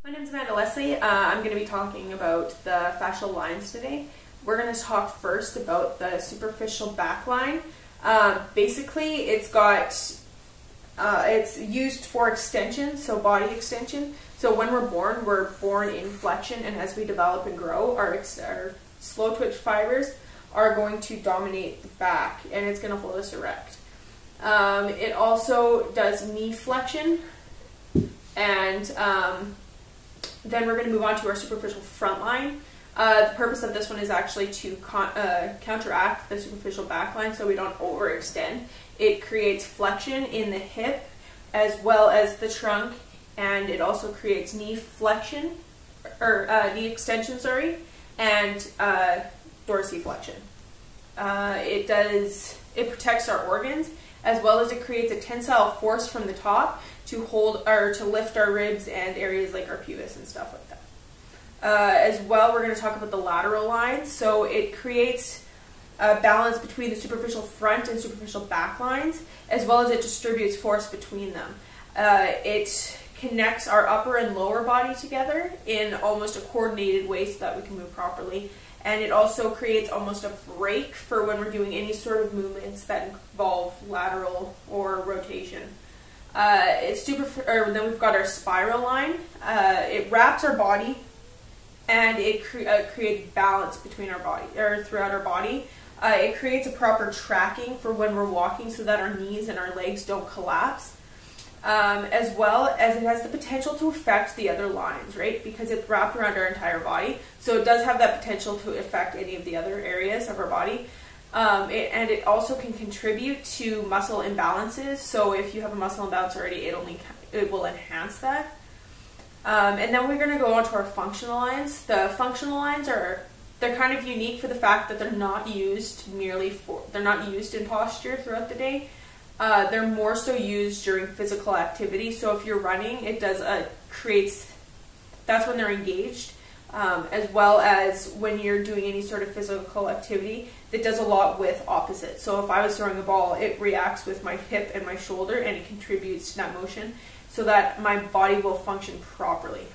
My name is Amanda Leslie. I'm going to be talking about the fascial lines today. We're going to talk first about the superficial back line. Basically, it's used for extension, so body extension. So when we're born in flexion, and as we develop and grow, our slow twitch fibers are going to dominate the back, and it's going to hold us erect. It also does knee flexion, and then we're going to move on to our superficial front line. The purpose of this one is actually to counteract the superficial back line so we don't overextend. It creates flexion in the hip as well as the trunk, and it also creates knee flexion, or knee extension, sorry, and dorsiflexion. It protects our organs, as well as it creates a tensile force from the top to hold or to lift our ribs and areas like our pubis and stuff like that. As well, we're going to talk about the lateral lines. So it creates a balance between the superficial front and superficial back lines, as well as it distributes force between them. It connects our upper and lower body together in almost a coordinated way so that we can move properly. And it also creates almost a brake for when we're doing any sort of movements that involve lateral or rotation. Then we've got our spiral line. It wraps our body, and it creates balance between our body, or throughout our body. It creates a proper tracking for when we're walking so that our knees and our legs don't collapse. As well as it has the potential to affect the other lines, right? Because it's wrapped around our entire body. So it does have that potential to affect any of the other areas of our body. And it also can contribute to muscle imbalances. So if you have a muscle imbalance already, it will enhance that. And then we're going to go on to our functional lines. The functional lines they're kind of unique for the fact that they're not used in posture throughout the day. They're more so used during physical activity. So if you're running, it does that's when they're engaged, as well as when you're doing any sort of physical activity. That does a lot with opposites. So if I was throwing a ball, it reacts with my hip and my shoulder, and it contributes to that motion so that my body will function properly.